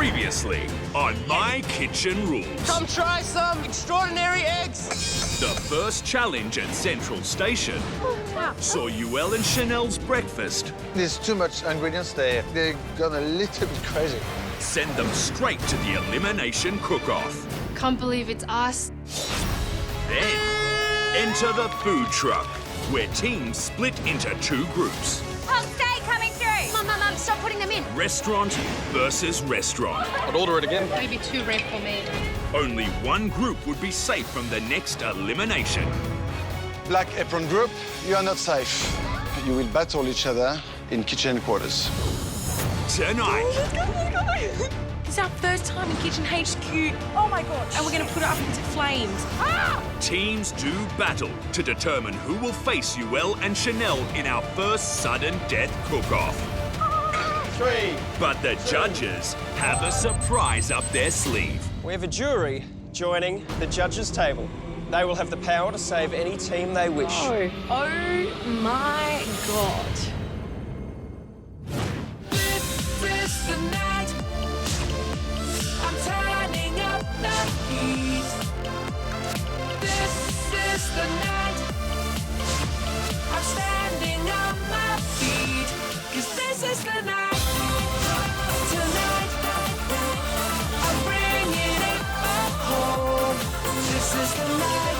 Previously on My Kitchen Rules. Come try some extraordinary eggs. The first challenge at Central Station saw Yuel and Chanel's breakfast. There's too much ingredients there. They've gone a little bit crazy. Send them straight to the elimination cook-off. Can't believe it's us. Then enter the food truck, where teams split into two groups. Hot steak coming through. Mum, stop putting them in. Restaurant versus restaurant. I'd order it again. Maybe too red for me. Only one group would be safe from the next elimination. Black apron group, you are not safe. You will battle each other in kitchen quarters. Tonight, It's our first time in Kitchen HQ. Oh my gosh. And we're going to put it up into flames. teams do battle to determine who will face Yuel and Chanel in our first sudden death cook-off. 3. But the judges have a surprise up their sleeve. We have a jury joining the judges' table. They will have the power to save any team they wish. Oh my God. This is the night. I'm turning up the heat. This is the night. I'm standing on my feet. 'Cause this is the night. Tonight, I'm bringing it back home. This is the night.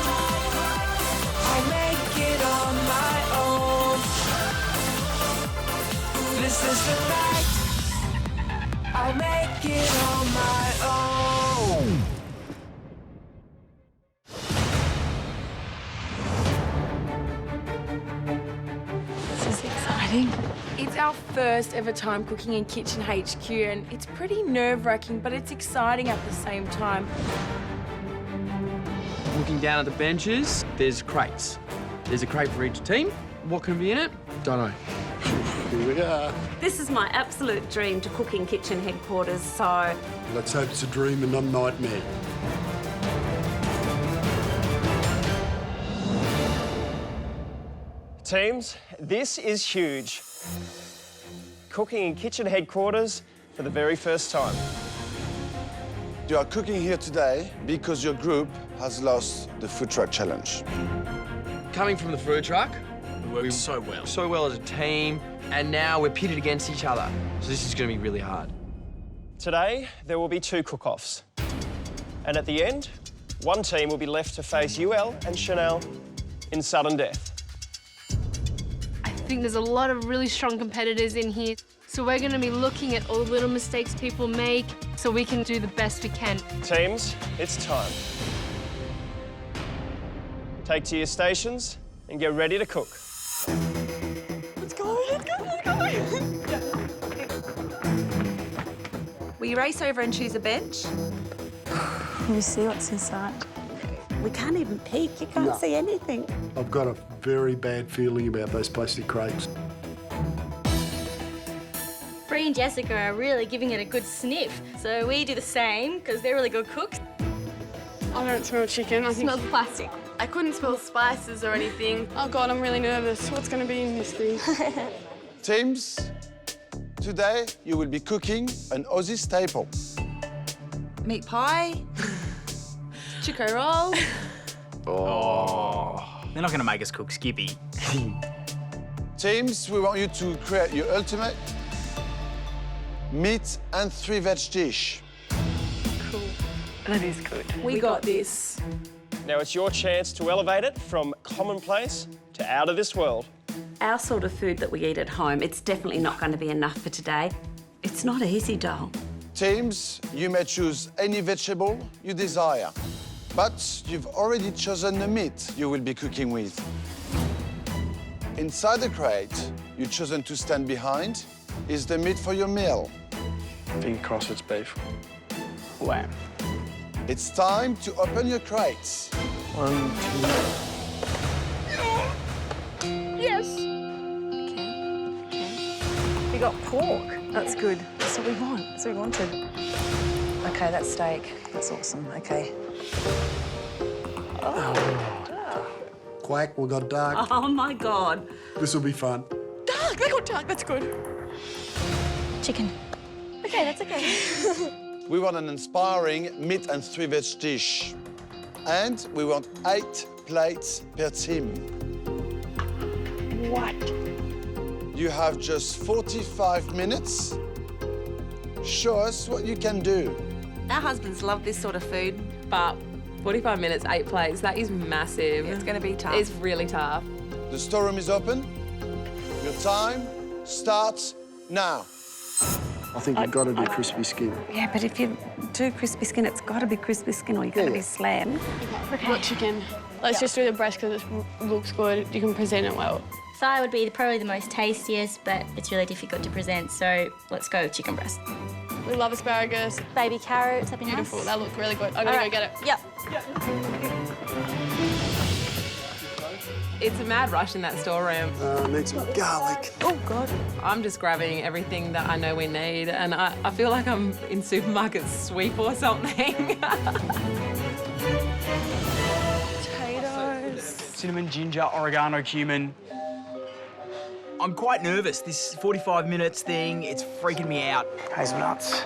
I make it on my own. This is the night. I make it on my own. This is exciting. It's our first ever time cooking in Kitchen HQ, and it's pretty nerve-wracking, but it's exciting at the same time. Looking down at the benches, there's crates. There's a crate for each team. What can be in it? Don't know. Here we are. This is my absolute dream to cook in kitchen headquarters, so Let's hope it's a dream and not a nightmare. Teams, this is huge. Cooking in kitchen headquarters for the very first time. You are cooking here today because your group has lost the food truck challenge. Coming from the food truck, We worked so well. so well as a team, and now we're pitted against each other. So this is going to be really hard. Today, there will be 2 cook-offs. And at the end, one team will be left to face Yuel and Chanel in sudden death. I think there's a lot of really strong competitors in here. So we're going to be looking at all the little mistakes people make so we can do the best we can. Teams, it's time. Take to your stations and get ready to cook. Let's go, let's go, let's go. will you race over and choose a bench? Let me see what's inside. We can't even peek. You can't see anything. I've got a very bad feeling about those plastic crates. Bri and Jessica are really giving it a good sniff, so we do the same because they're really good cooks. I don't smell chicken. I think Smells plastic. I couldn't smell spices or anything. Oh God, I'm really nervous. What's going to be in this thing? Teams, today you will be cooking an Aussie staple. Meat pie. Chico roll. They're not going to make us cook Skippy. Teams, we want you to create your ultimate meat and 3-veg dish. Cool. That is good. We got this. Now it's your chance to elevate it from commonplace to out of this world. Our sort of food that we eat at home, it's definitely not going to be enough for today. It's not easy, doll. Teams, you may choose any vegetable you desire, but you've already chosen the meat you will be cooking with. Inside the crate you've chosen to stand behind is the meat for your meal. Finger crossed it's beef. Wow. It's time to open your crates. 1, 2. Yes. We got pork. That's good. That's what we want. That's what we wanted. Okay, that's steak. That's awesome. Okay. Quack, we got dark. Oh my God. This will be fun. Dark, they got dark. That's good. Chicken. Okay, that's okay. We want an inspiring meat and 3-veg dish. And we want 8 plates per team. What? You have just 45 minutes. Show us what you can do. Our husbands love this sort of food. But 45 minutes, 8 plates, that is massive. It's going to be tough. It's really tough. The storeroom is open. Your time starts now. I think you've got to do crispy skin. Yeah, but if you do crispy skin, it's got to be crispy skin or you've got to be slammed. Okay. What chicken? Let's just do the breast because it looks good. You can present it well. Thigh would be probably the most tastiest, but it's really difficult to present, so let's go chicken breast. We love asparagus. Baby carrots, that'd be Beautiful, nice. that looks really good. I'm gonna go get it. Yep. It's a mad rush in that storeroom. Need some garlic. Oh, God. I'm just grabbing everything that I know we need, and I feel like I'm in supermarket sweep or something. Potatoes. Cinnamon, ginger, oregano, cumin. I'm quite nervous. This 45 minutes thing, it's freaking me out. Hazelnuts.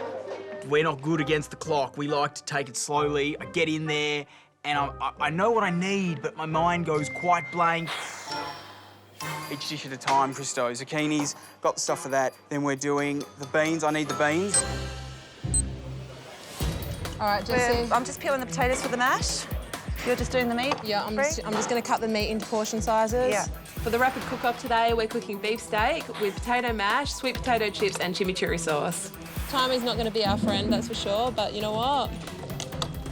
We're not good against the clock. We like to take it slowly. I get in there, and I know what I need, but my mind goes quite blank. Each dish at a time, Christo. Zucchinis, got the stuff for that. Then we're doing the beans. I need the beans. All right, Jessie. I'm just peeling the potatoes for the mash. You're just doing the meat? Yeah, I'm just going to cut the meat into portion sizes. Yeah. For the rapid cook-off today, we're cooking beef steak with potato mash, sweet potato chips and chimichurri sauce. Time is not going to be our friend, that's for sure, but you know what?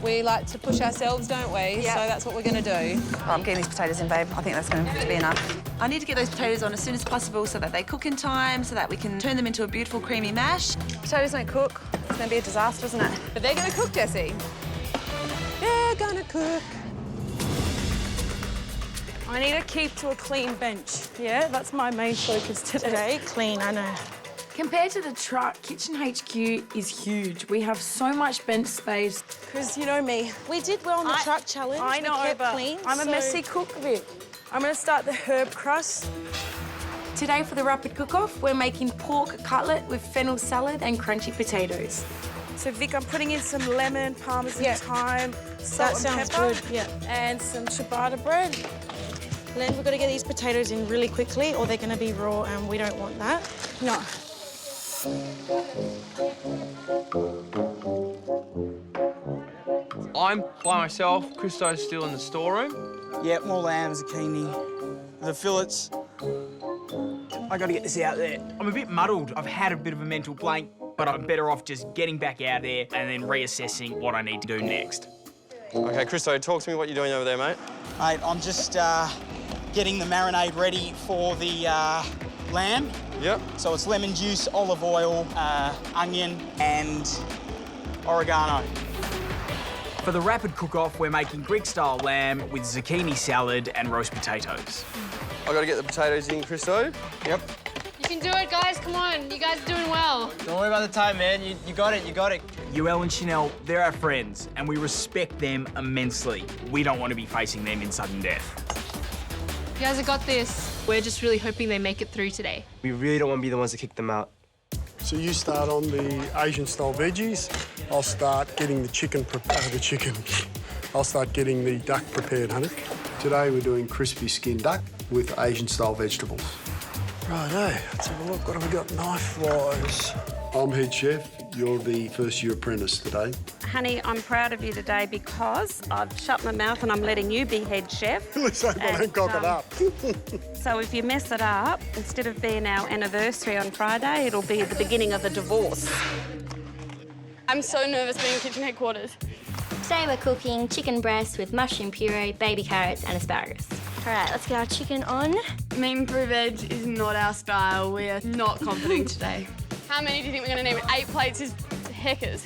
We like to push ourselves, don't we? Yeah. So that's what we're going to do. Oh, I'm getting these potatoes in, babe. I think that's going to be enough. I need to get those potatoes on as soon as possible so that they cook in time, so that we can turn them into a beautiful creamy mash. Potatoes don't cook. It's going to be a disaster, isn't it? But they're going to cook, Jessie. They're going to cook. I need to keep to a clean bench. Yeah, that's my main focus today. Clean, I know. Compared to the truck, Kitchen HQ is huge. We have so much bench space. Because you know me. We did well on the truck challenge. I know, we kept but clean, I'm a messy cook a bit. I'm going to start the herb crust. Today for the rapid cook-off, we're making pork cutlet with fennel salad and crunchy potatoes. So Vic, I'm putting in some lemon, Parmesan thyme, salt and pepper. Good, yeah. And some ciabatta bread. Len, we've got to get these potatoes in really quickly or they're going to be raw and we don't want that. No. I'm by myself. Christo's still in the storeroom. Yeah, more lamb, zucchini, the fillets. I got to get this out there. I'm a bit muddled. I've had a bit of a mental blank, but I'm better off just getting back out there and then reassessing what I need to do next. OK, Christo, talk to me what you're doing over there, mate. Mate, I'm just getting the marinade ready for the lamb. Yep. So it's lemon juice, olive oil, onion and oregano. For the rapid cook-off, we're making Greek-style lamb with zucchini salad and roast potatoes. I've got to get the potatoes in, Christo. Yep. You can do it, guys. Come on. You guys are doing well. Don't worry about the time, man. You got it, you got it. UL and Chanel, they're our friends, and we respect them immensely. We don't want to be facing them in sudden death. You guys have got this. We're just really hoping they make it through today. We really don't want to be the ones to kick them out. So you start on the Asian-style veggies. I'll start getting the chicken. I'll start getting the duck prepared, honey. Today we're doing crispy skin duck with Asian-style vegetables. Righto, let's have a look. What have we got knife-wise? I'm head chef. You're the first-year apprentice today. Honey, I'm proud of you today because I've shut my mouth and I'm letting you be head chef. Let's hope I don't cock it up. So if you mess it up, instead of being our anniversary on Friday, it'll be the beginning of the divorce. I'm so nervous being in kitchen headquarters. Today we're cooking chicken breast with mushroom puree, baby carrots and asparagus. All right, let's get our chicken on. Meat and veg is not our style. We are not confident today. How many do you think we're going to need? 8 plates is heckers.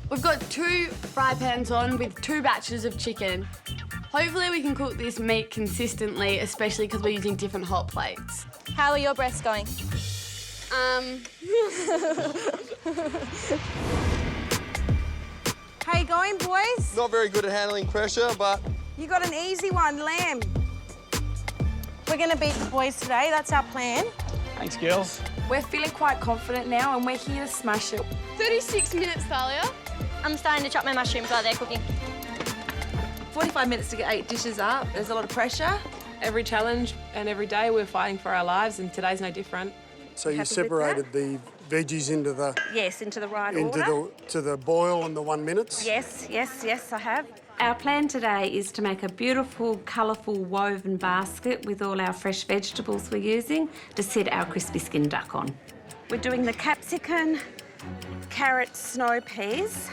We've got 2 fry pans on with 2 batches of chicken. Hopefully we can cook this meat consistently, especially because we're using different hot plates. How are your breasts going? How you going, boys? Not very good at handling pressure, but... You got an easy one, lamb. We're going to beat the boys today. That's our plan. Thanks, girls. We're feeling quite confident now and we're here to smash it. 36 minutes, Thalia. I'm starting to chop my mushrooms while they're cooking. 45 minutes to get 8 dishes up. There's a lot of pressure. Every challenge and every day we're fighting for our lives, and today's no different. So you separated the veggies into the... Yes, into the right order. To the boil and the 1 minute? Yes, I have. Our plan today is to make a beautiful, colourful woven basket with all our fresh vegetables we're using to set our crispy skin duck on. We're doing the capsicum, carrot, snow peas,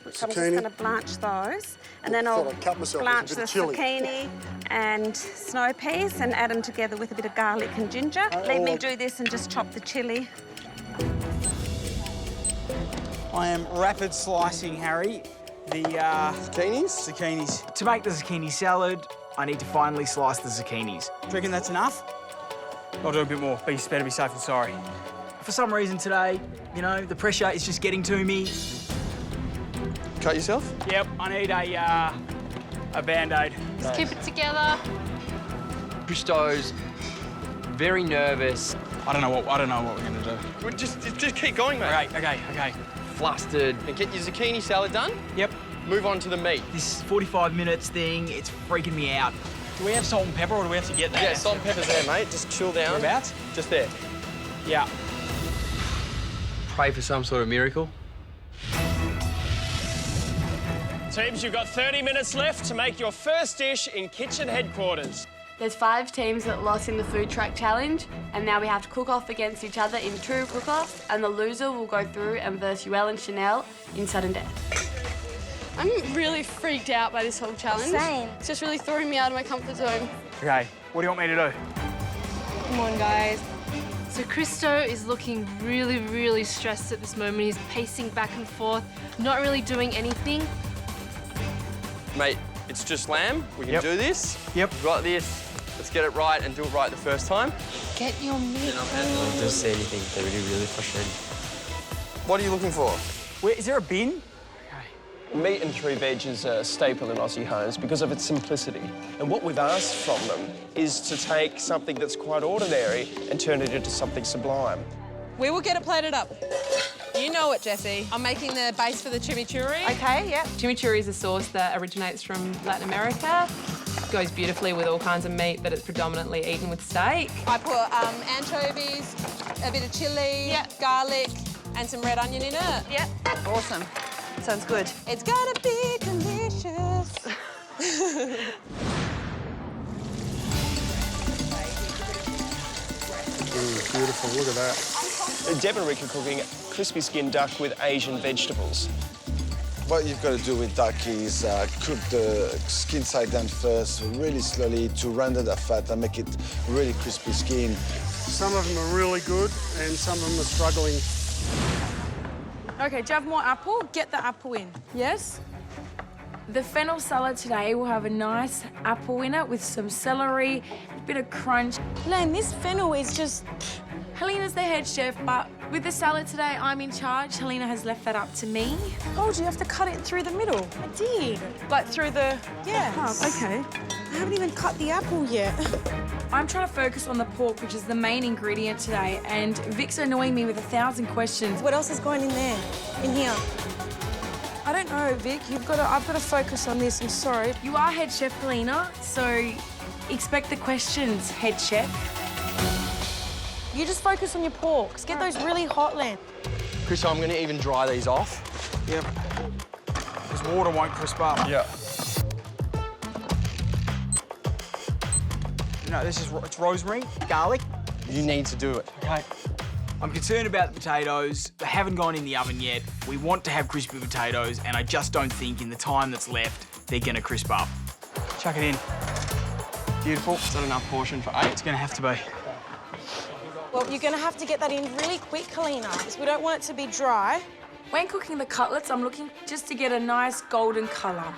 which I'm just going to blanch those. And then I'll blanch the zucchini and snow peas and add them together with a bit of garlic and ginger. Let me do this and just chop the chilli. I am rapid slicing, Harry, the zucchinis. To make the zucchini salad, I need to finely slice the zucchinis. Do you reckon that's enough? I'll do a bit more. Better be safe than sorry. For some reason today, you know, the pressure is just getting to me. Cut yourself? Yep, I need a Band-Aid. Just keep it together. Christo's very nervous. I don't know what we're gonna do. Well, just keep going, mate. Okay. Flustered. And get your zucchini salad done. Yep. Move on to the meat. This 45 minutes thing, it's freaking me out. Do we have salt and pepper, or do we have to get that? Yeah, salt and pepper's there, mate. Just chill down. Whereabouts? Just there. Yeah. Pray for some sort of miracle. Teams, you've got 30 minutes left to make your first dish in kitchen headquarters. There's 5 teams that lost in the food truck challenge, and now we have to cook off against each other in 2 cook-offs, and the loser will go through and verse Joelle and Chanel in sudden death. I'm really freaked out by this whole challenge. Same. It's just really throwing me out of my comfort zone. Okay, what do you want me to do? Come on, guys. So Christo is looking really, really stressed at this moment. He's pacing back and forth, not really doing anything. Mate, it's just lamb. We can do this. Yep. We've got this. Let's get it right and do it right the first time. Get your meat. Don't say anything. They're really frustrated. What are you looking for? Wait, is there a bin? Meat and 3 veg is a staple in Aussie homes because of its simplicity. And what we've asked from them is to take something that's quite ordinary and turn it into something sublime. We will get it plated up. You know it, Jessie. I'm making the base for the chimichurri. Okay, yeah. Chimichurri is a sauce that originates from Latin America. It goes beautifully with all kinds of meat, but it's predominantly eaten with steak. I put anchovies, a bit of chilli, garlic, and some red onion in it. Yeah. Awesome. Sounds good. It's gonna be delicious. Beautiful, look at that. Deb and Rick are cooking crispy skin duck with Asian vegetables. What you've got to do with duck is cook the skin side down first, really slowly, to render the fat and make it really crispy skin. Some of them are really good and some of them are struggling. Okay, do you have more apple? Get the apple in. Yes? The fennel salad today will have a nice apple in it with some celery, a bit of crunch. Len, this fennel is just... Helena's the head chef, but with the salad today, I'm in charge. Helena has left that up to me. Oh, do you have to cut it through the middle? I did. Like through the... Yeah. Okay. I haven't even cut the apple yet. I'm trying to focus on the pork, which is the main ingredient today, and Vic's annoying me with 1,000 questions. What else is going in there? In here? I don't know, Vic. I've got to focus on this. I'm sorry. You are head chef, Helena, so expect the questions, head chef. You just focus on your porks. Get those really hot, Len. Chris, I'm going to even dry these off. Yep. Because water won't crisp up. Yeah. No, it's rosemary, garlic. You need to do it. Okay. I'm concerned about the potatoes. They haven't gone in the oven yet. We want to have crispy potatoes, and I just don't think in the time that's left, they're gonna crisp up. Chuck it in. Beautiful. Is that enough portion for 8? It's gonna have to be. Well, you're gonna have to get that in really quick, Helena, because we don't want it to be dry. When cooking the cutlets, I'm looking just to get a nice golden colour.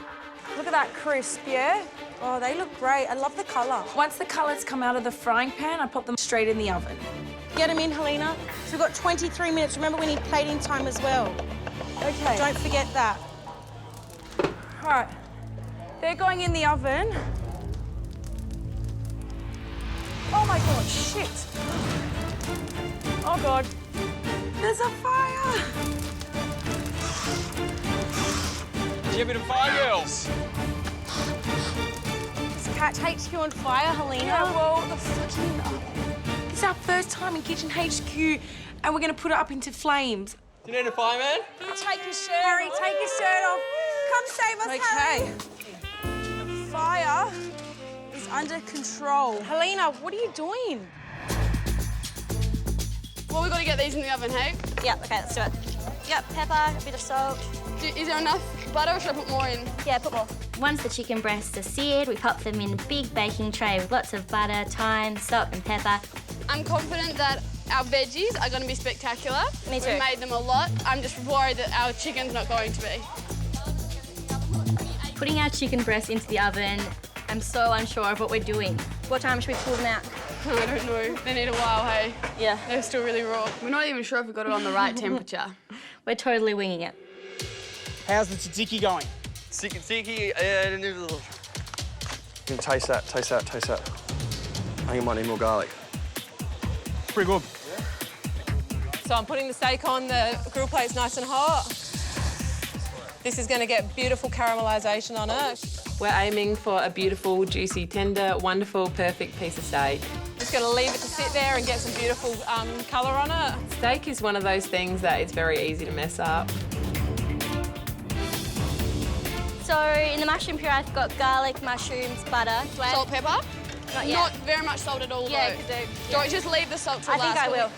Look at that crisp, yeah? Oh, they look great. I love the colour. Once the cutlets come out of the frying pan, I pop them straight in the oven. Get them in, Helena. So we've got 23 minutes. Remember, we need plating time as well. Okay. Don't forget that. All right. They're going in the oven. Oh, my God, shit. Oh, God. There's a fire. Give it a fire, girls. Let's catch HQ on fire, Helena. Yeah, well, the fucking... It's our first time in Kitchen HQ, and we're going to put it up into flames. Do you need a fireman? Take your shirt Harry, off. Take your shirt off. Come save us, Harry. The fire is under control. Helena, what are you doing? Well, we've got to get these in the oven, hey? Yep, okay, let's do it. Yep, pepper, a bit of salt. Is there enough butter or should I put more in? Yeah, put more. Once the chicken breasts are seared, we pop them in a big baking tray with lots of butter, thyme, salt and pepper. I'm confident that our veggies are going to be spectacular. Me too. We've made them a lot. I'm just worried that our chicken's not going to be. Putting our chicken breasts into the oven, I'm so unsure of what we're doing. What time should we pull them out? I don't know. They need a while, hey? Yeah. They're still really raw. We're not even sure if we got it on the right temperature. We're totally winging it. How's the tzatziki going? Tzatziki and... Taste that, taste that, taste that. I think I might need more garlic. Pretty good. So I'm putting the steak on, the grill plate's nice and hot. This is going to get beautiful caramelisation on it. We're aiming for a beautiful, juicy, tender, wonderful, perfect piece of steak. Just going to leave it to sit there and get some beautiful colour on it. Steak is one of those things that it's very easy to mess up. So in the mushroom puree, I've got garlic, mushrooms, butter. Salt, pepper? Not yet. Not very much salt at all, Yeah, though. could do. Don't just leave the salt till I last. think I will.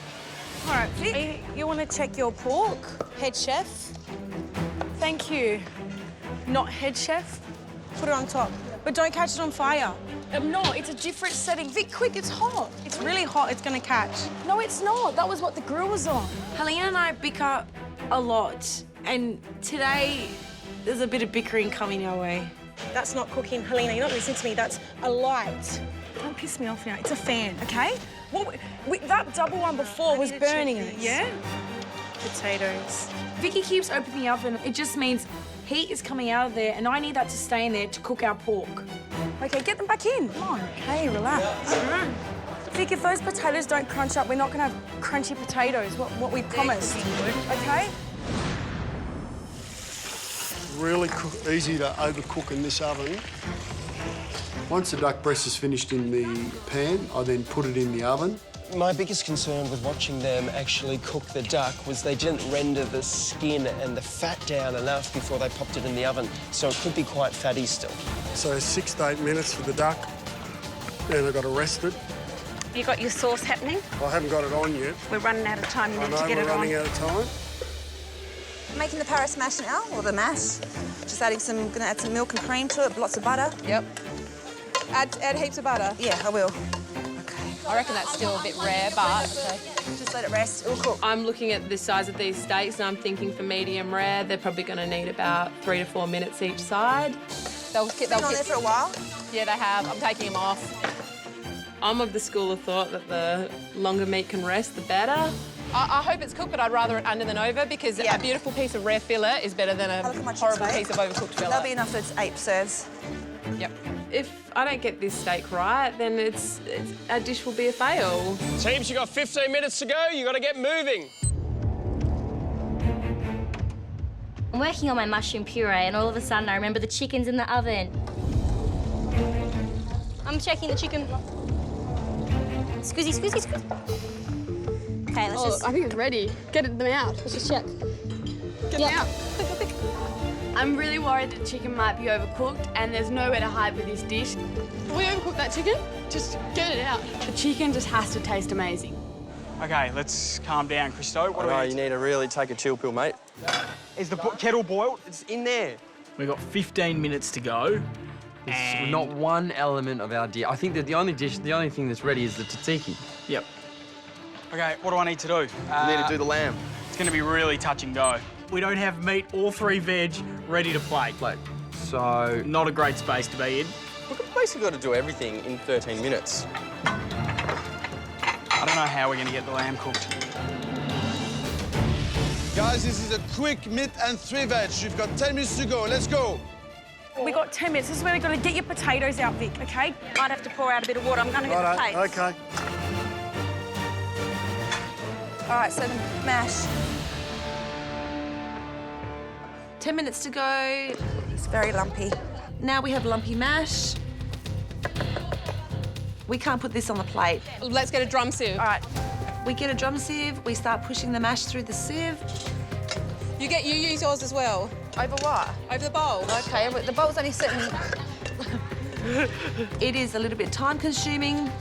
All right, Vic, you want to check your pork? Head chef, Thank you. Not head chef. Put it on top. But don't catch it on fire. No, it's a different setting. Vic, quick, it's hot. It's really hot, it's gonna catch. No, it's not. That was what the grill was on. Helena and I bicker a lot, and today there's a bit of bickering coming our way. That's not cooking, Helena, you're not listening to me. That's a light. Don't piss me off now. It's a fan, okay? That double one before was burning it, yeah? Potatoes. Vicky keeps opening the oven. It just means heat is coming out of there, and I need that to stay in there to cook our pork. Okay, get them back in. Come on. Okay, relax. Vic, if those potatoes don't crunch up, we're not going to have crunchy potatoes, what we promised. Okay? Really easy to overcook in this oven. Once the duck breast is finished in the pan, I then put it in the oven. My biggest concern with watching them actually cook the duck was they didn't render the skin and the fat down enough before they popped it in the oven, so it could be quite fatty still. So 6 to 8 minutes for the duck, and I've got to rest it. You got your sauce happening? I haven't got it on yet. We're running out of time. You I need know to get we're it on. running out of time. I'm making the Paris mash now, or the mash. Just adding some, gonna add some milk and cream to it, lots of butter. Yep. Add heaps of butter. Yeah, I will. I reckon that's still a bit rare, but... Just let it rest, it'll cook. I'm looking at the size of these steaks and I'm thinking for medium rare, they're probably going to need about 3 to 4 minutes each side. They'll been on there for a while? Yeah, they have. I'm taking them off. I'm of the school of thought that the longer meat can rest, the better. I hope it's cooked, but I'd rather it under than over because a beautiful piece of rare fillet is better than a horrible piece of overcooked fillet. That'll be enough for 8 serves. Yep. If I don't get this steak right, then our dish will be a fail. Teams, you got 15 minutes to go. You got to get moving. I'm working on my mushroom puree, and all of a sudden I remember the chicken's in the oven. I'm checking the chicken. Squeezy, squeezy, squeezy. Okay, let's just... I think it's ready. Get them out. Let's just check. Get them out. I'm really worried the chicken might be overcooked and there's nowhere to hide with this dish. Will we overcook that chicken? Just get it out. The chicken just has to taste amazing. OK, let's calm down, Christo. What do we you need to really take a chill pill, mate. Is the kettle boiled? It's in there. We've got 15 minutes to go. And not one element of our dish. I think that the only thing that's ready is the tzatziki. Yep. OK, what do I need to do? You need to do the lamb. It's going to be really touch and go. We don't have meat or 3 veg ready to plate. So... Not a great space to be in. We've basically got to do everything in 13 minutes. I don't know how we're going to get the lamb cooked. Guys, this is a quick meat and 3 veg. You've got 10 minutes to go. Let's go. We got 10 minutes. This is where we've got to get your potatoes out, Vic, OK? Might have to pour out a bit of water. I'm going to get the plates. OK. All right, so the mash. 10 minutes to go. It's very lumpy. Now we have lumpy mash. We can't put this on the plate. Let's get a drum sieve. All right. We get a drum sieve. We start pushing the mash through the sieve. You use yours as well. Over what? Over the bowl. Okay, but the bowl's only sitting... It is a little bit time-consuming.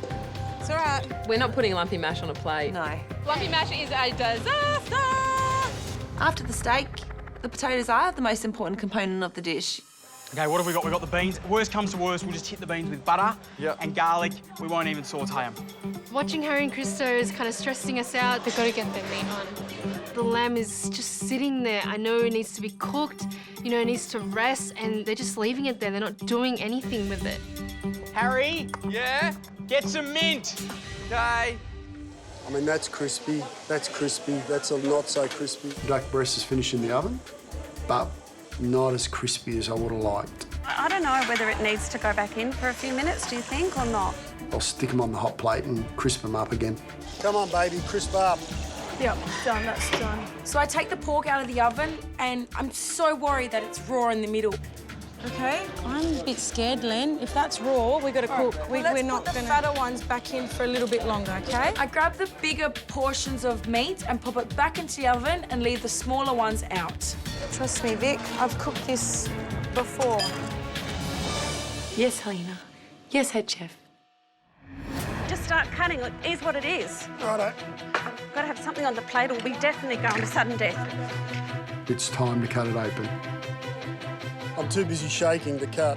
It's all right. We're not putting lumpy mash on a plate. No. Lumpy mash is a disaster. After the steak, the potatoes are the most important component of the dish. Okay, what have we got? We've got the beans. Worst comes to worst, we'll just hit the beans with butter and garlic. We won't even saute them. Watching Harry and Christo is kind of stressing us out. They've got to get their meat on. The lamb is just sitting there. I know it needs to be cooked, you know, it needs to rest, and they're just leaving it there. They're not doing anything with it. Harry? Yeah? Get some mint. Okay. I mean, that's crispy, that's a not so crispy. Duck breast is finished in the oven, but not as crispy as I would have liked. I don't know whether it needs to go back in for a few minutes, do you think, or not? I'll stick them on the hot plate and crisp them up again. Come on, baby, crisp up. Yep, done, that's done. So I take the pork out of the oven, and I'm so worried that it's raw in the middle. Okay? I'm a bit scared, Len. If that's raw, we've got to cook. We're not going to... fatter ones back in for a little bit longer, okay? I grab the bigger portions of meat and pop it back into the oven and leave the smaller ones out. Trust me, Vic, I've cooked this before. Yes, Helena. Yes, head chef. Just start cutting. It is what it is. Righto. I've got to have something on the plate or we'll be definitely going to sudden death. It's time to cut it open. I'm too busy shaking to cut.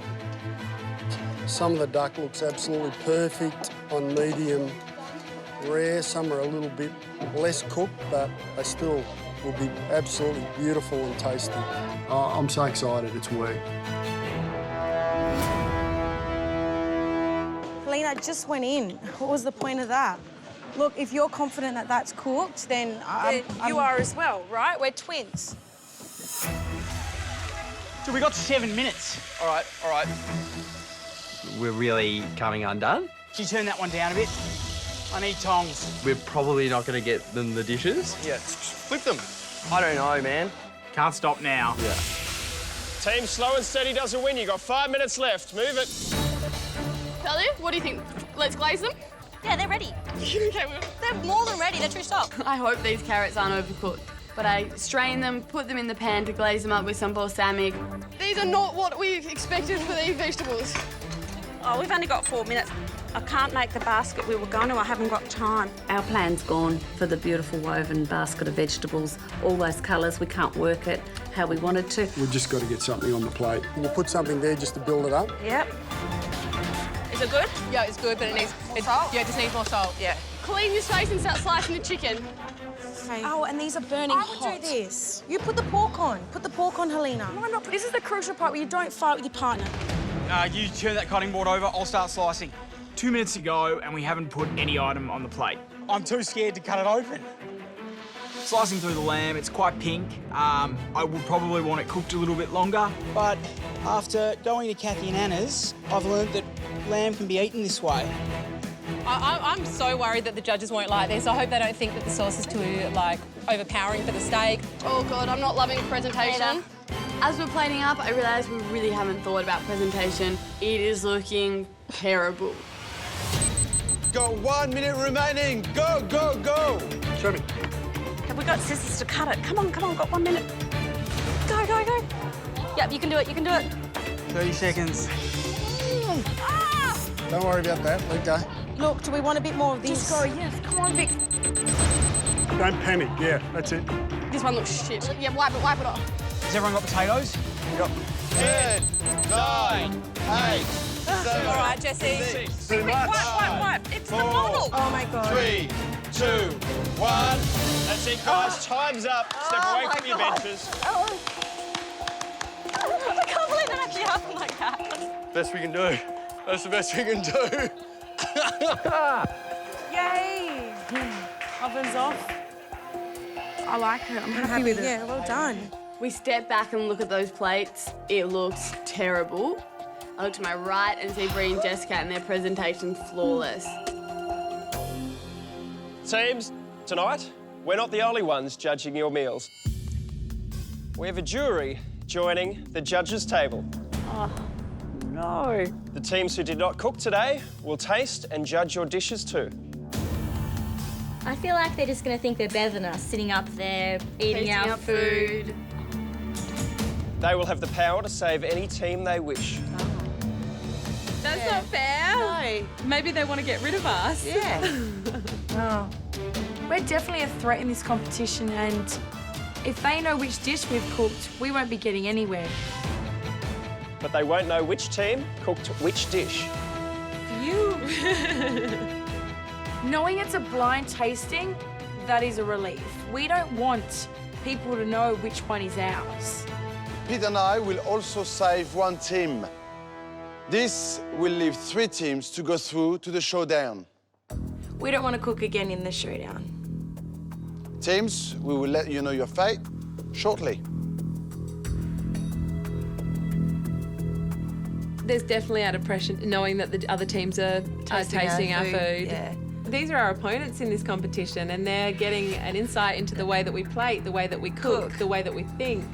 Some of the duck looks absolutely perfect on medium rare. Some are a little bit less cooked, but they still will be absolutely beautiful and tasty. Oh, I'm so excited, it's worked. Helena just went in. What was the point of that? Look, if you're confident that that's cooked, then you are as well, right? We're twins. So we got 7 minutes. All right. We're really coming undone. Can you turn that one down a bit? I need tongs. We're probably not going to get them the dishes. Yeah, flip them. I don't know, man. Can't stop now. Yeah. Team slow and steady doesn't win. You've got 5 minutes left. Move it. Kelly, what do you think? Let's glaze them? Yeah, they're ready. Okay, They're more than ready. They're true stop. I hope these carrots aren't overcooked. But I strain them, put them in the pan to glaze them up with some balsamic. These are not what we expected for these vegetables. Oh, we've only got 4 minutes. I can't make the basket we were going to. I haven't got time. Our plan's gone for the beautiful woven basket of vegetables. All those colours, we can't work it how we wanted to. We've just got to get something on the plate. We'll put something there just to build it up. Yep. Is it good? Yeah, it's good, but it needs salt. Yeah, it just needs more salt. Yeah. Clean your space and start slicing the chicken. Okay. Oh, and these are burning hot. I would do this. You put the pork on. Put the pork on, Helena. No, I'm not. This is the crucial part where you don't fight with your partner. You turn that cutting board over, I'll start slicing. 2 minutes to go, and we haven't put any item on the plate. I'm too scared to cut it open. Slicing through the lamb, it's quite pink. I would probably want it cooked a little bit longer. But after going to Kathy and Anna's, I've learned that lamb can be eaten this way. I'm so worried that the judges won't like this. I hope they don't think that the sauce is too, overpowering for the steak. Oh, God, I'm not loving the presentation. As we're plating up, I realised we really haven't thought about presentation. It is looking terrible. Got 1 minute remaining. Go, go, go. Show me. Have we got scissors to cut it? Come on, got 1 minute. Go, go, go. Yep, you can do it, 30 seconds. Don't worry about that, let go. Look, do we want a bit more of this? Just go, yes. Come on, Vic. Don't panic, yeah, that's it. This one looks shit. Yeah, wipe it off. Has everyone got potatoes? Yep. 10, 9, 8, 7, All right, Jesse. 6, Quick, wipe. It's the model. Oh, my God. 3, 2, 1. That's it, guys. Time's up. Step away from your benches. Oh. I can't believe that actually happened like that. Best we can do. That's the best we can do. Yay! Oven's off. I like it. I'm happy with it. Yeah, well done. We step back and look at those plates. It looks terrible. I look to my right and see Bri and Jessica and their presentation's flawless. Teams, tonight, We're not the only ones judging your meals. We have a jury joining the judges' table. Oh, no. The teams who did not cook today will taste and judge your dishes too. I feel like they're just going to think they're better than us, sitting up there, eating our food. They will have the power to save any team they wish. That's not fair. No. Maybe they want to get rid of us. Yeah. Oh. We're definitely a threat in this competition, and if they know which dish we've cooked, we won't be getting anywhere. But they won't know which team cooked which dish. You. Knowing it's a blind tasting, that is a relief. We don't want people to know which one is ours. Pete and I will also save one team. This will leave 3 teams to go through to the showdown. We don't want to cook again in the showdown. Teams, we will let you know your fate shortly. There's definitely added pressure knowing that the other teams are tasting our food. Yeah. These are our opponents in this competition, and they're getting an insight into the way that we plate, the way that we cook, the way that we think.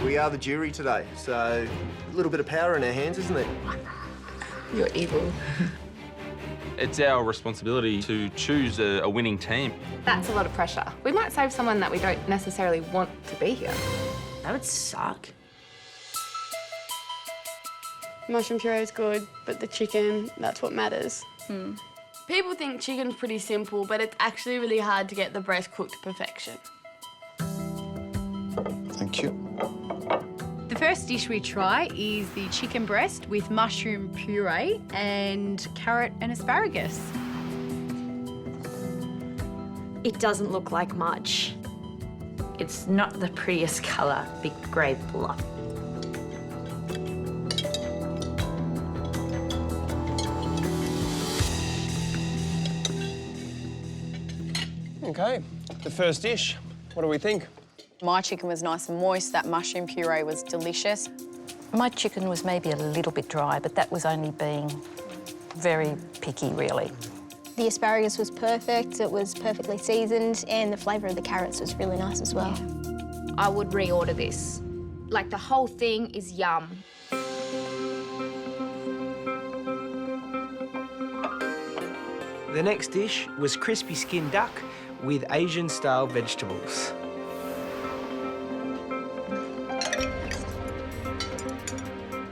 We are the jury today, so a little bit of power in our hands, isn't it? You're evil. It's our responsibility to choose a winning team. That's a lot of pressure. We might save someone that we don't necessarily want to be here. That would suck. Mushroom puree is good, but the chicken, that's what matters. People think chicken's pretty simple, but it's actually really hard to get the breast cooked to perfection. Thank you. The first dish we try is the chicken breast with mushroom puree and carrot and asparagus. It doesn't look like much. It's not the prettiest colour, big grey blob. Okay, the first dish. What do we think? My chicken was nice and moist. That mushroom puree was delicious. My chicken was maybe a little bit dry, but that was only being very picky, really. The asparagus was perfect, it was perfectly seasoned, and the flavour of the carrots was really nice as well. I would reorder this. Like, the whole thing is yum. The next dish was crispy skinned duck with Asian-style vegetables.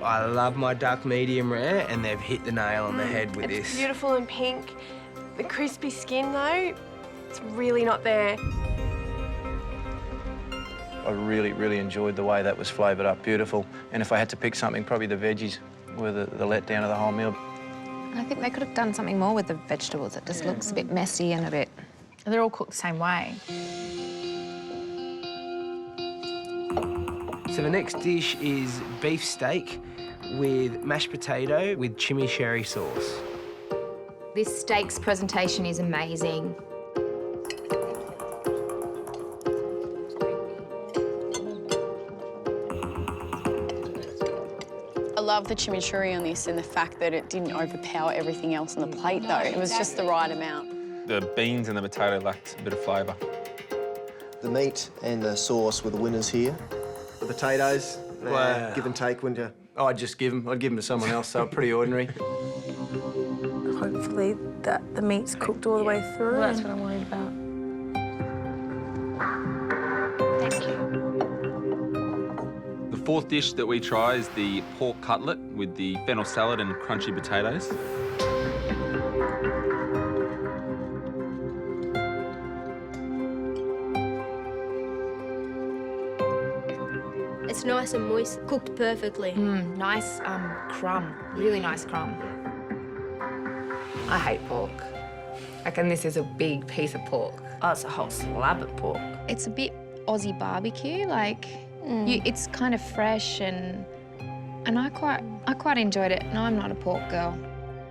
I love my duck medium rare, and they've hit the nail on the head with It's this. beautiful and pink. The crispy skin, though, it's really not there. I really enjoyed the way that was flavoured up, beautiful. And if I had to pick something, probably the veggies were the letdown of the whole meal. I think they could have done something more with the vegetables. It just looks a bit messy and a bit... They're all cooked the same way. So the next dish is beef steak with mashed potato with chimichurri sauce. This steak's presentation is amazing. I love the chimichurri on this and the fact that it didn't overpower everything else on the plate, though. It was just the right amount. The beans and the potato lacked a bit of flavour. The meat and the sauce were the winners here. The potatoes, Wow. give and take, wouldn't you? I'd give them to someone else, so pretty ordinary. Hopefully that the meat's cooked all the way through. Well, that's what I'm worried about. Thank you. The fourth dish that we try is the pork cutlet with the fennel salad and crunchy potatoes. It's nice and moist, cooked perfectly. Nice crumb, really nice crumb. I hate pork. And this is a big piece of pork. Oh, it's a whole slab of pork. It's a bit Aussie barbecue, like it's kind of fresh and I quite enjoyed it. No, I'm not a pork girl.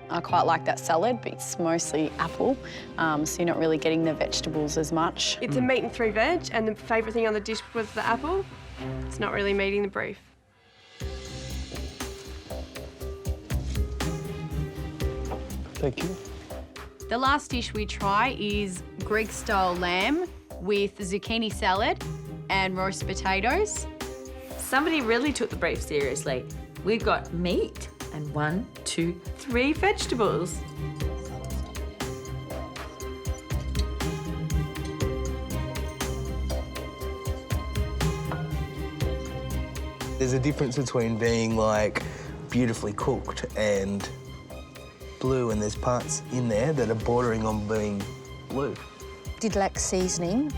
I quite like that salad, but it's mostly apple, so you're not really getting the vegetables as much. It's a meat and 3 veg, and the favourite thing on the dish was the apple. It's not really meeting the brief. Thank you. The last dish we try is Greek-style lamb with zucchini salad and roast potatoes. Somebody really took the brief seriously. We've got meat and 1, 2, 3 vegetables. There's a difference between being like beautifully cooked and blue, and there's parts in there that are bordering on being blue. Did lack seasoning.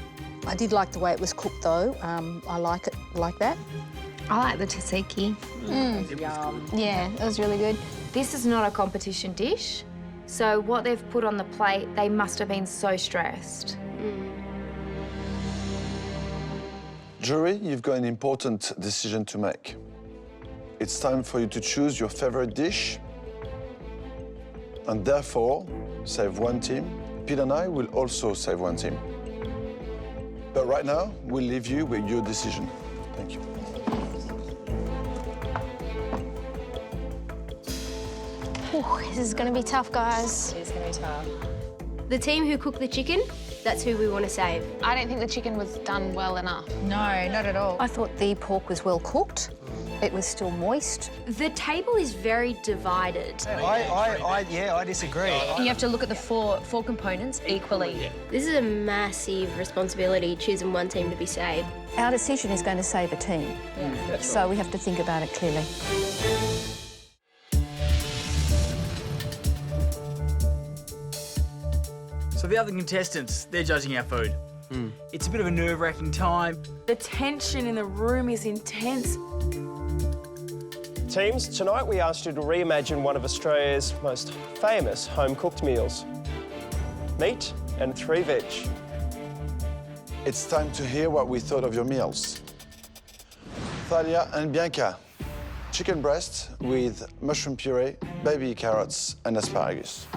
I did like the way it was cooked though. I like it like that. I like the tzatziki. Yum. Yeah, it was really good. This is not a competition dish, so what they've put on the plate, they must have been so stressed. Jury, you've got an important decision to make. It's time for you to choose your favorite dish, and therefore save one team. Pete and I will also save one team. But right now, we'll leave you with your decision. Thank you. This is going to be tough, guys. It is going to be tough. The team who cooked the chicken, that's who we want to save. I don't think the chicken was done well enough. No, not at all. I thought the pork was well cooked. It was still moist. The table is very divided. I disagree. You have to look at the four components equally. This is a massive responsibility, choosing one team to be saved. Our decision is going to save a team. So we have to think about it clearly. So the other contestants, they're judging our food. It's a bit of a nerve-wracking time. The tension in the room is intense. Teams, tonight we asked you to reimagine one of Australia's most famous home-cooked meals. Meat and 3 veg. It's time to hear what we thought of your meals. Thalia and Bianca, chicken breast with mushroom puree, baby carrots and asparagus.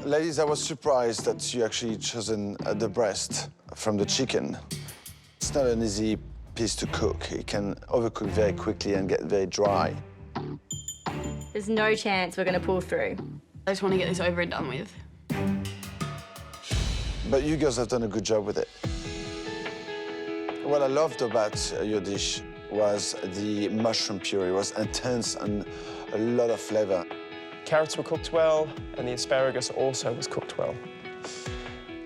Ladies, I was surprised that you actually chosen the breast from the chicken. It's not an easy piece to cook. It can overcook very quickly and get very dry. There's no chance we're going to pull through. I just want to get this over and done with. But you girls have done a good job with it. What I loved about your dish was the mushroom puree. It was intense and a lot of flavor. Carrots were cooked well, and the asparagus also was cooked well.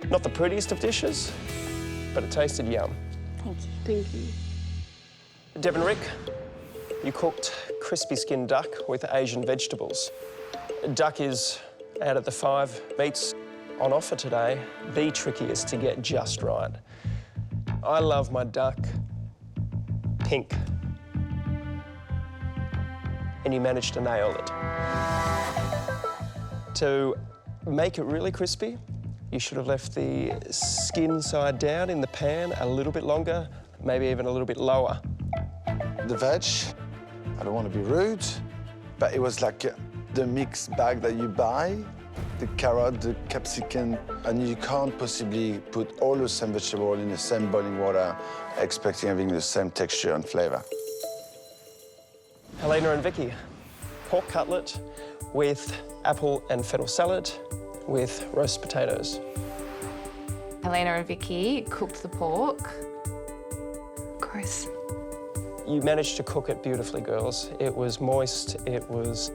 Not the prettiest of dishes, but it tasted yum. Thank you. Thank you. Deb and Rick, you cooked crispy skinned duck with Asian vegetables. Duck is, out of the 5 meats on offer today, the trickiest to get just right. I love my duck pink, and you managed to nail it. To make it really crispy, you should have left the skin side down in the pan a little bit longer, maybe even a little bit lower. The veg, I don't want to be rude, but it was like the mixed bag that you buy, the carrot, the capsicum, and you can't possibly put all the same vegetable in the same boiling water, expecting having the same texture and flavor. Helena and Vicky, pork cutlet with apple and fennel salad with roast potatoes. Helena and Vicky cooked the pork. Gross. You managed to cook it beautifully, girls. It was moist, it was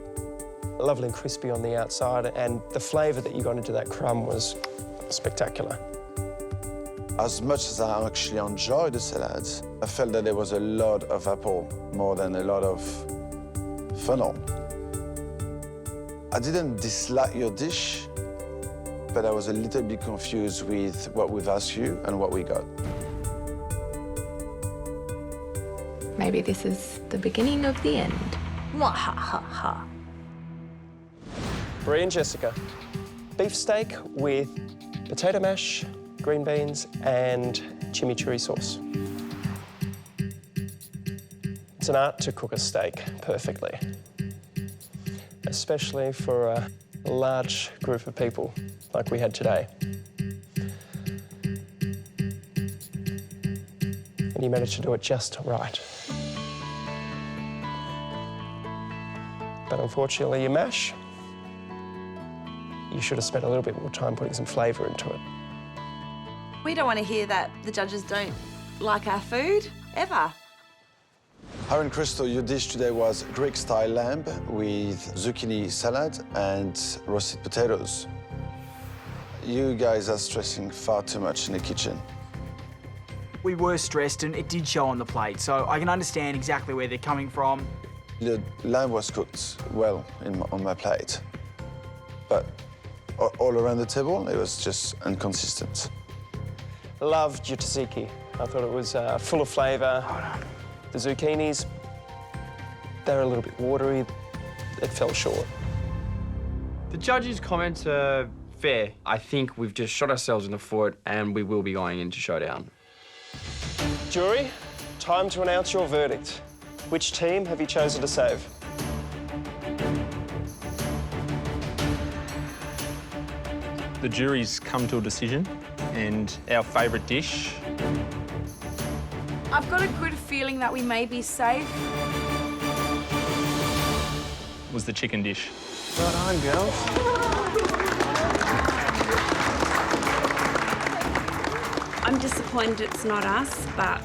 lovely and crispy on the outside, and the flavour that you got into that crumb was spectacular. As much as I actually enjoyed the salad, I felt that there was a lot of apple more than a lot of fennel. I didn't dislike your dish, but I was a little bit confused with what we've asked you and what we got. Maybe this is the beginning of the end. Mwahaha. Bri and Jessica, beef steak with potato mash, green beans and chimichurri sauce. It's an art to cook a steak perfectly, especially for a large group of people like we had today. And you managed to do it just right. But unfortunately, your mash You should have spent a little bit more time putting some flavour into it. We don't want to hear that the judges don't like our food, ever. Aaron Crystal, your dish today was Greek-style lamb with zucchini salad and roasted potatoes. You guys are stressing far too much in the kitchen. We were stressed and it did show on the plate, so I can understand exactly where they're coming from. The lamb was cooked well on my plate, but all around the table, it was just inconsistent. Loved your tzatziki. I thought it was full of flavour. The zucchinis, they're a little bit watery. It fell short. The judges' comments are fair. I think we've just shot ourselves in the foot and we will be going into showdown. Jury, time to announce your verdict. Which team have you chosen to save? The jury's come to a decision, and our favourite dish I've got a good feeling that we may be safe. was the chicken dish. Right on, girls. I'm disappointed it's not us, but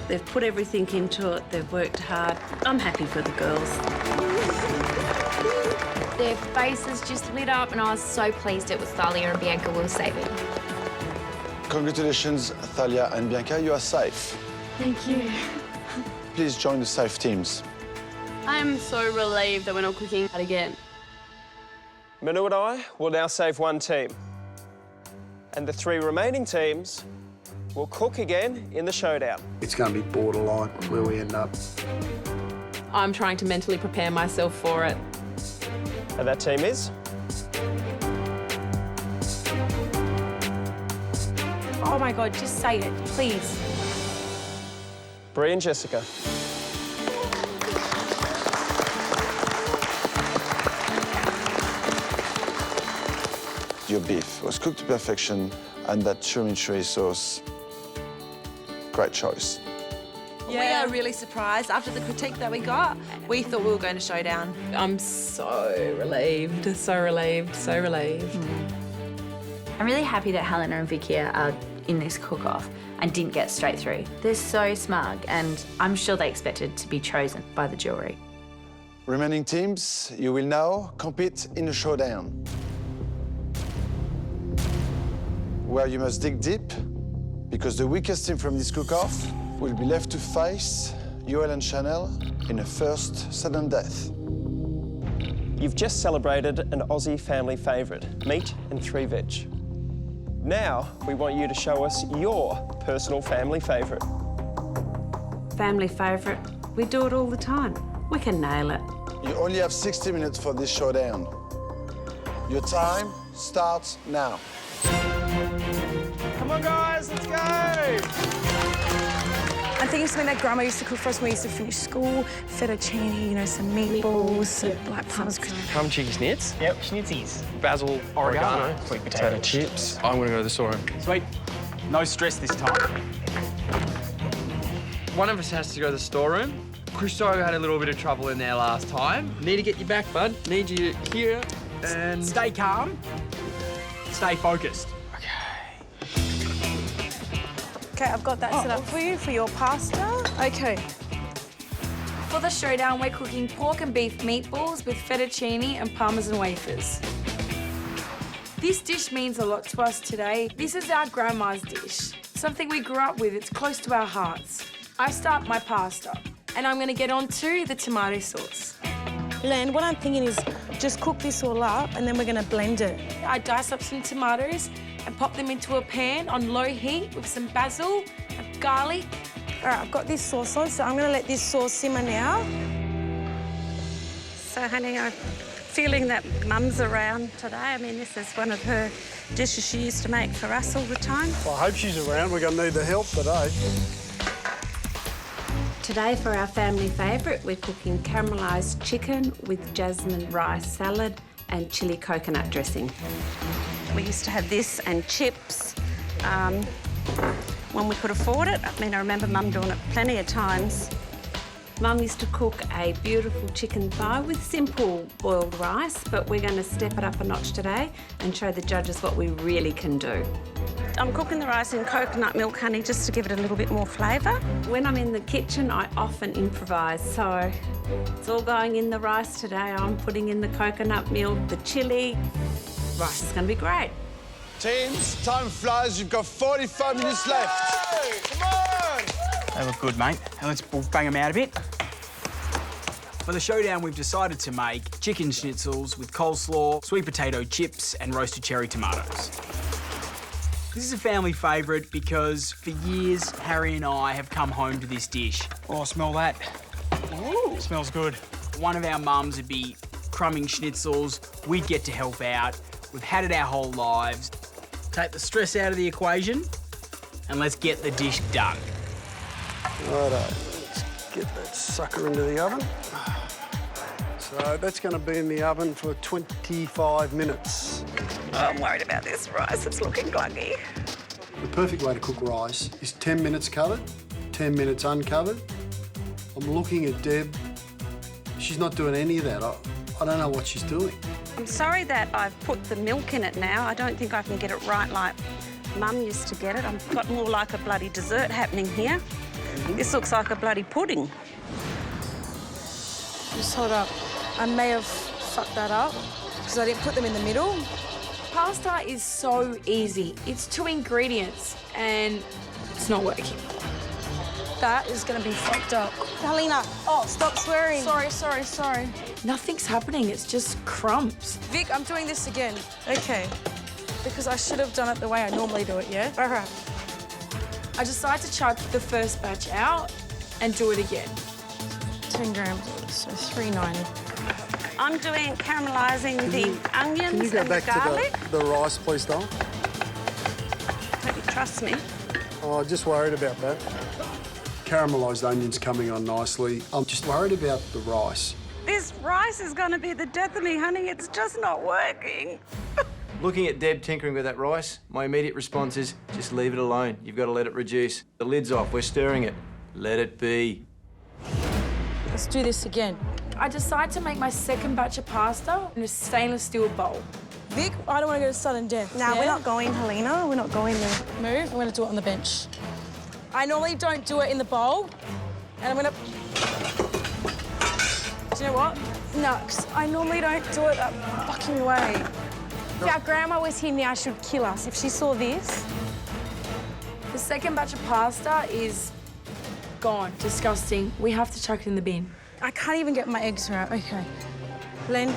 they've put everything into it, they've worked hard. I'm happy for the girls. Their faces just lit up and I was so pleased it was Thalia and Bianca were saving. Congratulations, Thalia and Bianca, you are safe. Thank you. Please join the safe teams. I'm so relieved that we're not cooking that again. Manu and I will now save one team. And the 3 remaining teams will cook again in the showdown. It's going to be borderline where we end up. I'm trying to mentally prepare myself for it. And that team is? Oh my God, just say it, please. Bri and Jessica. Your beef was cooked to perfection, and that chimichurri sauce, great choice. We are really surprised. After the critique that we got, we thought we were going to showdown. I'm so relieved, so relieved, so relieved. I'm really happy that Helena and Vicky are in this cook-off and didn't get straight through. They're so smug, and I'm sure they expected to be chosen by the jury. Remaining teams, you will now compete in a showdown, where you must dig deep, because the weakest team from this cook-off will be left to face Yoel and Chanel in a first sudden death. You've just celebrated an Aussie family favourite, meat and 3 veg. Now, we want you to show us your personal family favourite. Family favourite, we do it all the time. We can nail it. You only have 60 minutes for this showdown. Your time starts now. Come on, guys, let's go! I'm thinking something that Grandma used to cook for us when we used to finish school. Fettuccine, you know, some meatballs, some black Parmesan. Crumb cheese schnitz? Yep, schnitzies. Basil, oregano, sweet potato chips. I'm going to go to the storeroom. Sweet. No stress this time. One of us has to go to the storeroom. Christo had a little bit of trouble in there last time. Need to get you back, bud. Need you here and... Stay calm. Stay focused. Okay, I've got that set up for you for your pasta. Okay. For the showdown, we're cooking pork and beef meatballs with fettuccine and Parmesan wafers. This dish means a lot to us today. This is our grandma's dish, something we grew up with. It's close to our hearts. I start my pasta, and I'm gonna get on to the tomato sauce. Len, what I'm thinking is just cook this all up and then we're gonna blend it. I dice up some tomatoes and pop them into a pan on low heat with some basil and garlic. All right, I've got this sauce on, so I'm gonna let this sauce simmer now. So, honey, I'm feeling that Mum's around today. I mean, this is one of her dishes she used to make for us all the time. Well, I hope she's around. We're going to need the help today. Today, for our family favourite, we're cooking caramelised chicken with jasmine rice salad and chilli coconut dressing. We used to have this and chips when we could afford it. I mean, I remember Mum doing it plenty of times. Mum used to cook a beautiful chicken thigh with simple boiled rice, but we're going to step it up a notch today and show the judges what we really can do. I'm cooking the rice in coconut milk, honey, just to give it a little bit more flavour. When I'm in the kitchen, I often improvise, so it's all going in the rice today. I'm putting in the coconut milk, the chilli. Rice is going to be great. Teams, time flies. You've got 45 minutes left. Come on! They look good, mate. Now let's bang them out a bit. For the showdown, we've decided to make chicken schnitzels with coleslaw, sweet potato chips and roasted cherry tomatoes. This is a family favourite because for years, Harry and I have come home to this dish. Oh, smell that. Ooh. Smells good. One of our mums would be crumbing schnitzels. We'd get to help out. We've had it our whole lives. Take the stress out of the equation and let's get the dish done. Righto, let's get that sucker into the oven. So that's going to be in the oven for 25 minutes. Oh, I'm worried about this rice. It's looking gluggy. The perfect way to cook rice is 10 minutes covered, 10 minutes uncovered. I'm looking at Deb. She's not doing any of that. I don't know what she's doing. I'm sorry that I've put the milk in it now. I don't think I can get it right like Mum used to get it. I've got more like a bloody dessert happening here. This looks like a bloody pudding. Just hold up. I may have fucked that up because I didn't put them in the middle. Pasta is so easy. It's 2 ingredients and it's not working. That is going to be fucked up. Helena, oh, stop swearing. Sorry. Nothing's happening, it's just crumbs. Vic, I'm doing this again. Okay. Because I should have done it the way I normally do it, yeah? All right. I decided to chuck the first batch out and do it again. 10 grams, so $3.90. I'm doing caramelising the onions Can you go and back the garlic. to the rice, please, Dom? Don't you trust me? Oh, I'm just worried about that. Caramelised onions coming on nicely. I'm just worried about the rice. This rice is going to be the death of me, honey. It's just not working. Looking at Deb tinkering with that rice, my immediate response is, just leave it alone. You've got to let it reduce. The lid's off, we're stirring it. Let it be. Let's do this again. I decided to make my second batch of pasta in a stainless steel bowl. Vic, I don't want to go to sudden death. No, we're not going, Helena. We're not going there. Move. I'm going to do it on the bench. I normally don't do it in the bowl, and I'm going to... Do you know what? No, 'cause I normally don't do it that fucking way. If our grandma was here now, she would kill us if she saw this. The second batch of pasta is gone. Disgusting. We have to chuck it in the bin. I can't even get my eggs right. Okay. Len,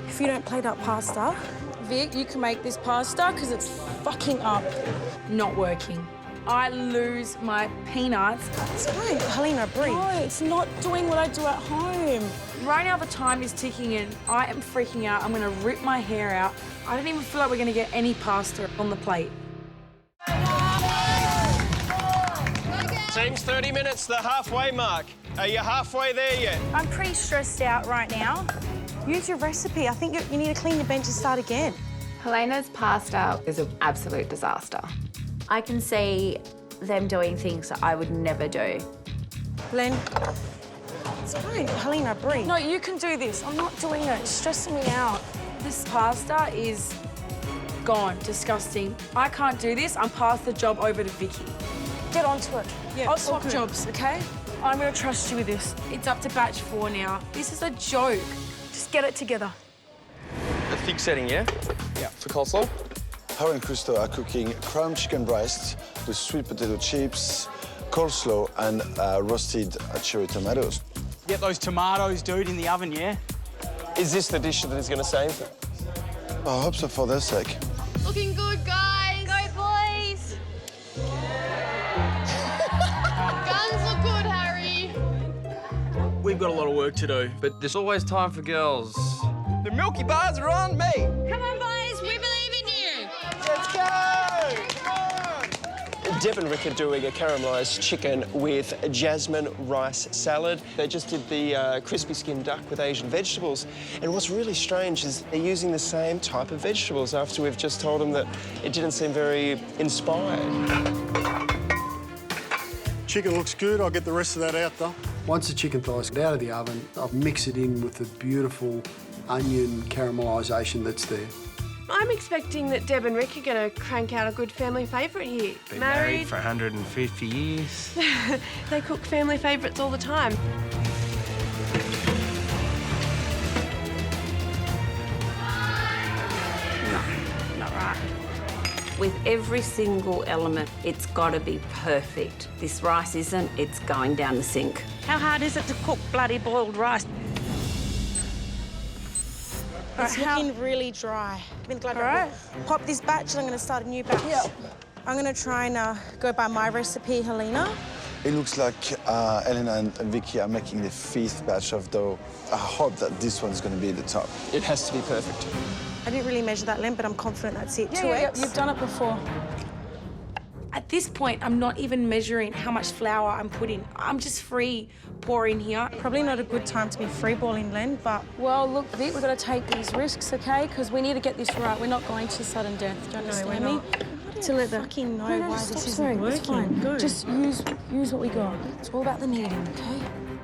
if you don't plate up pasta, Vic, you can make this pasta because it's fucking up. Not working. I lose my peanuts. It's fine, Helena, breathe. No, it's not doing what I do at home. Right now the time is ticking and I am freaking out. I'm gonna rip my hair out. I don't even feel like we're gonna get any pasta on the plate. Teams, 30 minutes, the halfway mark. Are you halfway there yet? I'm pretty stressed out right now. Use your recipe. I think you need to clean your bench and start again. Helena's pasta is an absolute disaster. I can see them doing things that I would never do. Len, it's fine. Helena, breathe. No, you can do this. I'm not doing it. It's stressing me out. This pasta is gone. Disgusting. I can't do this. I'm passing the job over to Vicky. Get onto it. Yeah, I'll swap okay. jobs, okay? I'm going to trust you with this. It's up to batch 4 now. This is a joke. Just get it together. The thick setting, yeah? Yeah. For coleslaw? Harry and Christo are cooking crown chicken breast with sweet potato chips, coleslaw, and roasted cherry tomatoes. Get those tomatoes, dude, in the oven, yeah? Is this the dish that is going to save them? I hope so for their sake. Looking good, guys. Go, boys. Guns look good, Harry. We've got a lot of work to do. But there's always time for girls. The Milky Bars are on me. Come on, boys. We believe in you. Let's go! Deb and Rick are doing a caramelised chicken with jasmine rice salad. They just did the crispy skinned duck with Asian vegetables. And what's really strange is they're using the same type of vegetables after we've just told them that it didn't seem very inspired. Chicken looks good. I'll get the rest of that out, though. Once the chicken thighs get out of the oven, I'll mix it in with the beautiful onion caramelisation that's there. I'm expecting that Deb and Rick are going to crank out a good family favourite here. Been married for 150 years. They cook family favourites all the time. No, not right. With every single element, it's got to be perfect. This rice isn't, it's going down the sink. How hard is it to cook bloody boiled rice? It's looking really dry. All right. Pop this batch and I'm going to start a new batch. Yep. I'm going to try and go by my recipe, Helena. It looks like Elena and Vicky are making the 5th batch of dough. I hope that this one's going to be the top. It has to be perfect. I didn't really measure that, Len, but I'm confident that's it. Yeah, 2x. you've done it before. At this point, I'm not even measuring how much flour I'm putting. I'm just free pouring here. Probably not a good time to be free-balling, Len, but... Well, look, Vic, we've got to take these risks, OK? Because we need to get this right. We're not going to sudden death. Do you understand me? To let the fucking know why this isn't working. It's fine. Go. Just use what we got. It's all about the kneading, OK?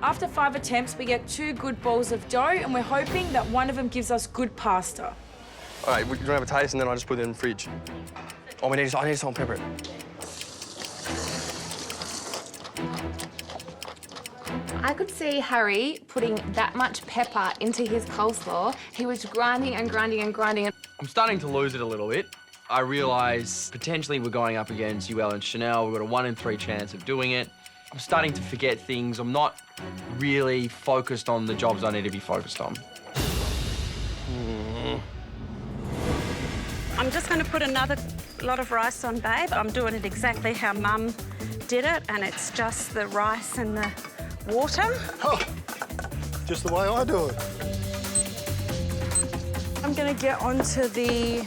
After 5 attempts, we get 2 good balls of dough, and we're hoping that one of them gives us good pasta. All right, we're gonna have a taste, and then I just put it in the fridge. Oh, I need salt and pepper. I could see Harry putting that much pepper into his coleslaw. He was grinding and grinding and grinding. I'm starting to lose it a little bit. I realise potentially we're going up against UL and Chanel. We've got a 1 in 3 chance of doing it. I'm starting to forget things. I'm not really focused on the jobs I need to be focused on. I'm just going to put another lot of rice on, babe. I'm doing it exactly how Mum did it, and it's just the rice and the water. Oh, just the way I do it. I'm going to get onto the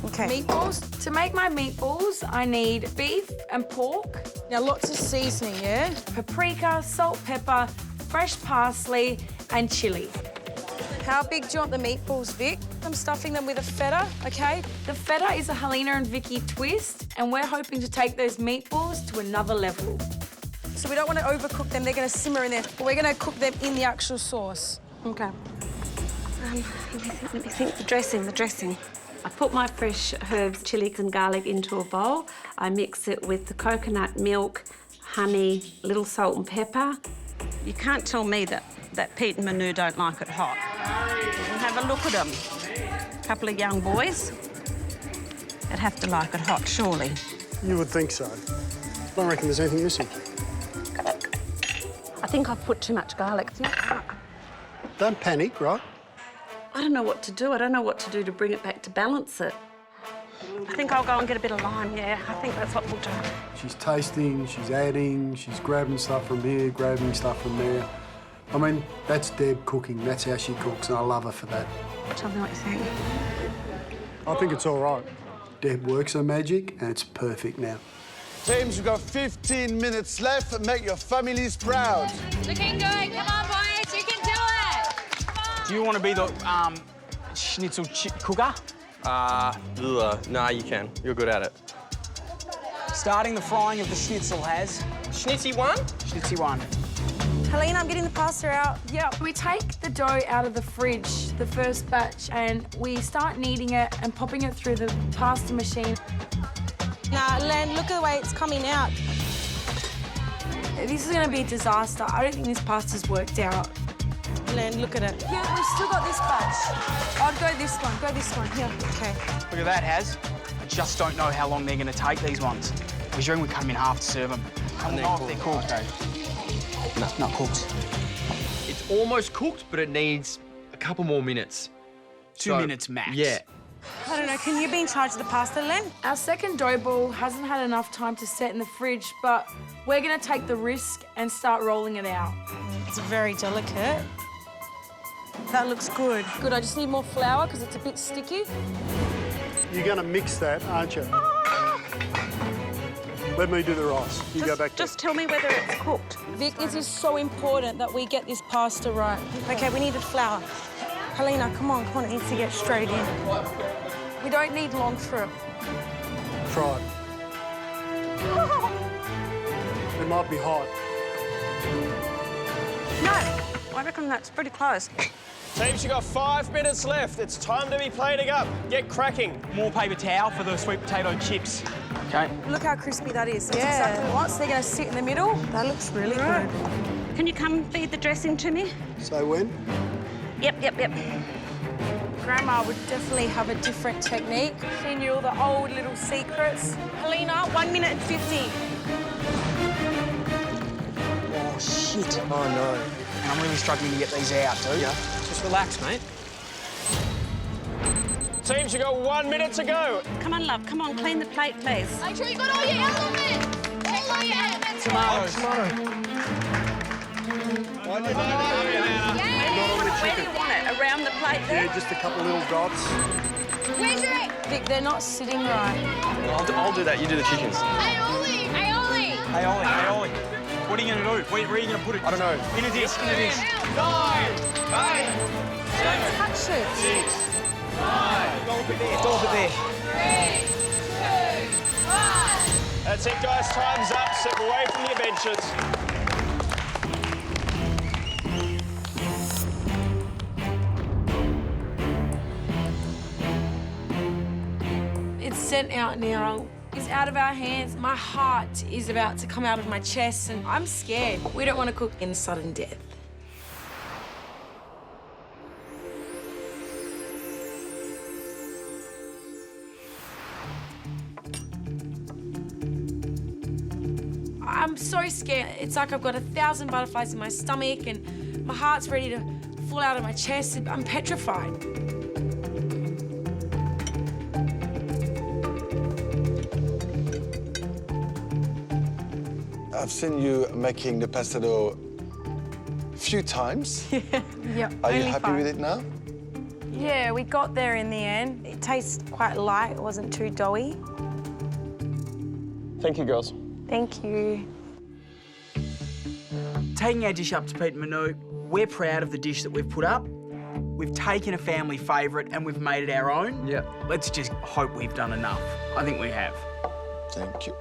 meatballs. To make my meatballs, I need beef and pork. Now, lots of seasoning, yeah? Paprika, salt, pepper, fresh parsley, and chilli. How big do you want the meatballs, Vic? I'm stuffing them with a feta, OK? The feta is a Helena and Vicky twist, and we're hoping to take those meatballs to another level. So we don't want to overcook them. They're going to simmer in there. But we're going to cook them in the actual sauce. OK. Let me think. The dressing. I put my fresh herbs, chilies and garlic into a bowl. I mix it with the coconut milk, honey, little salt and pepper. You can't tell me that Pete and Manu don't like it hot. And have a look at them. A couple of young boys. They'd have to like it hot, surely. You would think so. I don't reckon there's anything missing. I think I've put too much garlic. Don't panic, right? I don't know what to do. I don't know what to do to bring it back to balance it. I think I'll go and get a bit of lime, yeah. I think that's what we'll do. She's tasting, she's adding, she's grabbing stuff from here, grabbing stuff from there. I mean, that's Deb cooking. That's how she cooks, and I love her for that. Tell me what you think. I think it's all right. Deb works her magic, and it's perfect now. Teams, you've got 15 minutes left. Make your families proud. Looking good. Come on, boys. You can do it. Do you want to be the Schnitzel cooker? Nah, you can. You're good at it. Starting the frying of the Schnitzel has... Schnitzy 1? Schnitzy 1. Helena, I'm getting the pasta out. Yeah, we take the dough out of the fridge, the first batch, and we start kneading it and popping it through the pasta machine. Now, Len, look at the way it's coming out. This is going to be a disaster. I don't think this pasta's worked out. Len, look at it. Yeah, we've still got this batch. I'd go this one. Go this one. Here. OK. Look at that, Haz. I just don't know how long they're going to take, these ones. We're doing we cut them in half to serve them. I don't know if they're cooked. Okay. No, not cooked. It's almost cooked, but it needs a couple more minutes. 2 minutes max. Yeah. I don't know, can you be in charge of the pasta, Len? Our second dough ball hasn't had enough time to set in the fridge, but we're going to take the risk and start rolling it out. It's very delicate. That looks good. Good, I just need more flour because it's a bit sticky. You're going to mix that, aren't you? Let me do the rice. You go back there. Just tell me whether it's cooked. Vic, this is so important that we get this pasta right. OK, we needed flour. Helena, come on, it needs to get straight in. We don't need long through. Try it. It might be hot. I reckon that's pretty close. Teams, you got 5 minutes left. It's time to be plating up. Get cracking. More paper towel for the sweet potato chips. Okay. Look how crispy that is. That's exactly what. So they're going to sit in the middle. That looks really good. Can you come feed the dressing to me? So when? Yep. Grandma would definitely have a different technique. She knew all the old little secrets. Helena, 1 minute and 50. Oh, shit. Oh, no. And I'm really struggling to get these out, dude. Yeah. Just relax, mate. Teams, you got 1 minute to go. Come on, love. Come on, clean the plate, please. Make sure you got all your elements. All your elements. Tomatoes. Where do you want it? Around the plate there? Yeah, just a couple little dots. Where's your egg? Vic, they're not sitting right. I'll do that. You do the chickens. Aioli. Aioli. What are you going to do? Where are you going to put it? I don't know. In a dish. 9, 8, Touch it. 6, 5, Dollop it there. 3, 2, 1. That's it, guys. Time's up. Step away from your benches. It's sent out now. It's out of our hands. My heart is about to come out of my chest and I'm scared. We don't want to cook in sudden death. I'm so scared. It's like I've got 1,000 butterflies in my stomach and my heart's ready to fall out of my chest. I'm petrified. I've seen you making the pasta dough a few times. Yeah. Are you only happy 5. with it now? Yeah, we got there in the end. It tastes quite light. It wasn't too doughy. Thank you, girls. Thank you. Taking our dish up to Pete and Manu, we're proud of the dish that we've put up. We've taken a family favourite and we've made it our own. Yeah. Let's just hope we've done enough. I think we have. Thank you.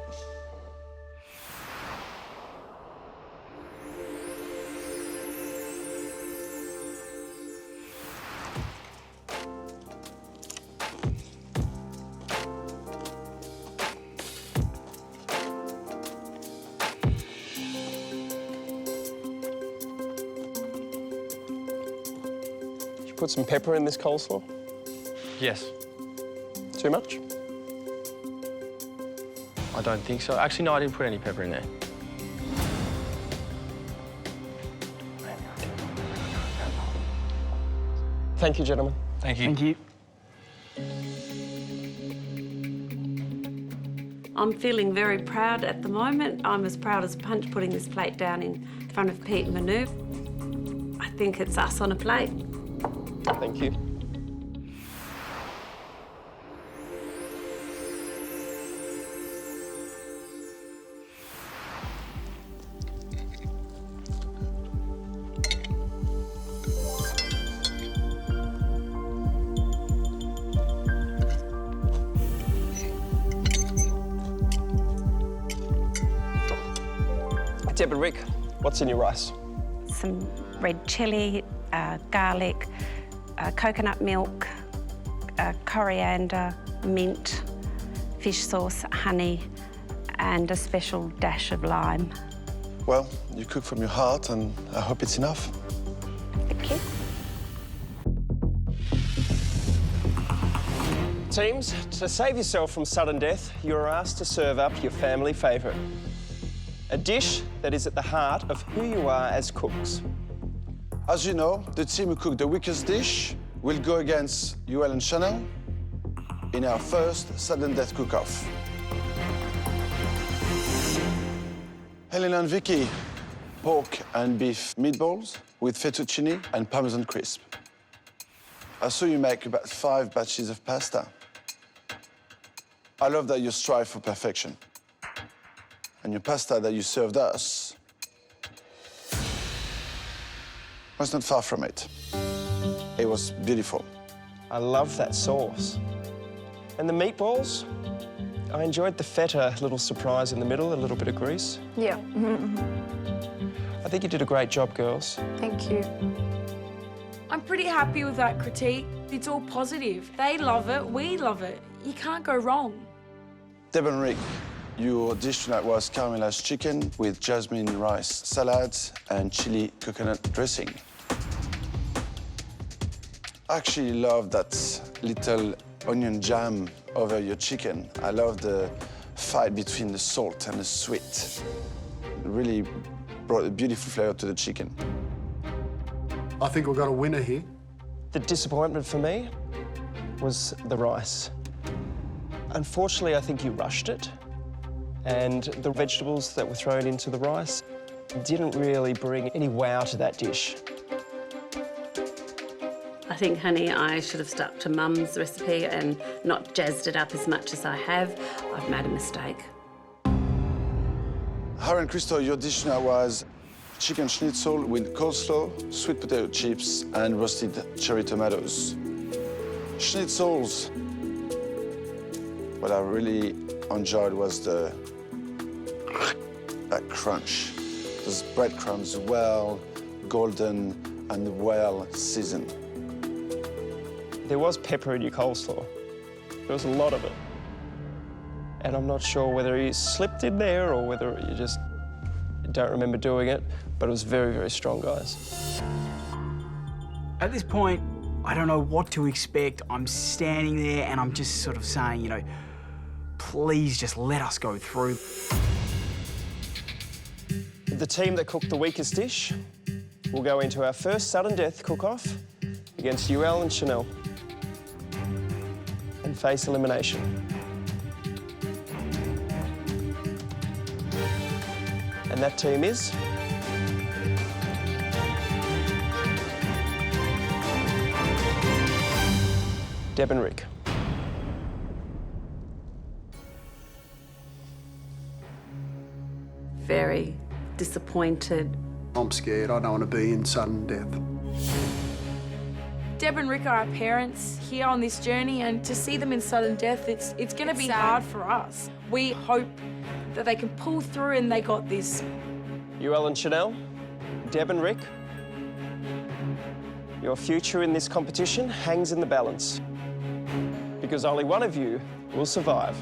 Put some pepper in this coleslaw. Yes. Too much? I don't think so. Actually, no, I didn't put any pepper in there. Thank you, gentlemen. Thank you. Thank you. I'm feeling very proud at the moment. I'm as proud as Punch putting this plate down in front of Pete and Manu. I think it's us on a plate. Thank you. Deb and Rick, what's in your rice? Some red chilli, garlic, coconut milk, coriander, mint, fish sauce, honey, and a special dash of lime. Well, you cook from your heart, and I hope it's enough. Thank you. Teams, to save yourself from sudden death, you are asked to serve up your family favourite. A dish that is at the heart of who you are as cooks. As you know, the team who cooked the weakest dish will go against UL and Chanel in our first sudden death cook-off. Helena and Vicky, pork and beef meatballs with fettuccine and Parmesan crisp. I saw you make about 5 batches of pasta. I love that you strive for perfection. And your pasta that you served us was not far from it. It was beautiful. I love that sauce. And the meatballs? I enjoyed the feta, little surprise in the middle, a little bit of grease. Yeah. I think you did a great job, girls. Thank you. I'm pretty happy with that critique. It's all positive. They love it, we love it. You can't go wrong. Deb and Rick, your dish tonight was caramelized chicken with jasmine rice salad and chili coconut dressing. I actually love that little onion jam over your chicken. I love the fight between the salt and the sweet. It really brought a beautiful flavor to the chicken. I think we've got a winner here. The disappointment for me was the rice. Unfortunately, I think you rushed it, and the vegetables that were thrown into the rice didn't really bring any wow to that dish. I think, honey, I should have stuck to Mum's recipe and not jazzed it up as much as I have. I've made a mistake. Harry and Crystal, your dish now was chicken schnitzel with coleslaw, sweet potato chips, and roasted cherry tomatoes. Schnitzels, what I really enjoyed was that crunch. Those breadcrumbs well golden and well seasoned. There was pepper in your coleslaw. There was a lot of it. And I'm not sure whether you slipped in there or whether you just don't remember doing it, but it was very, very strong, guys. At this point, I don't know what to expect. I'm standing there and I'm just sort of saying, you know, please just let us go through. The team that cooked the weakest dish will go into our first sudden death cook-off against UL and Chanel and face elimination. And that team is... Deb and Rick. Very disappointed. I'm scared. I don't want to be in sudden death. Deb and Rick are our parents here on this journey, and to see them in sudden death, it's going to be hard for us. We hope that they can pull through and they got this. UL and Chanel, Deb and Rick, your future in this competition hangs in the balance because only one of you will survive.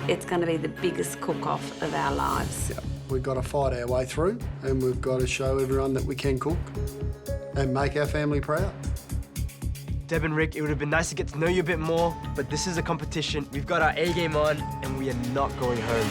It's going to be the biggest cook-off of our lives. We've got to fight our way through, and we've got to show everyone that we can cook and make our family proud. Deb and Rick, it would have been nice to get to know you a bit more, but this is a competition. We've got our A game on, and we are not going home.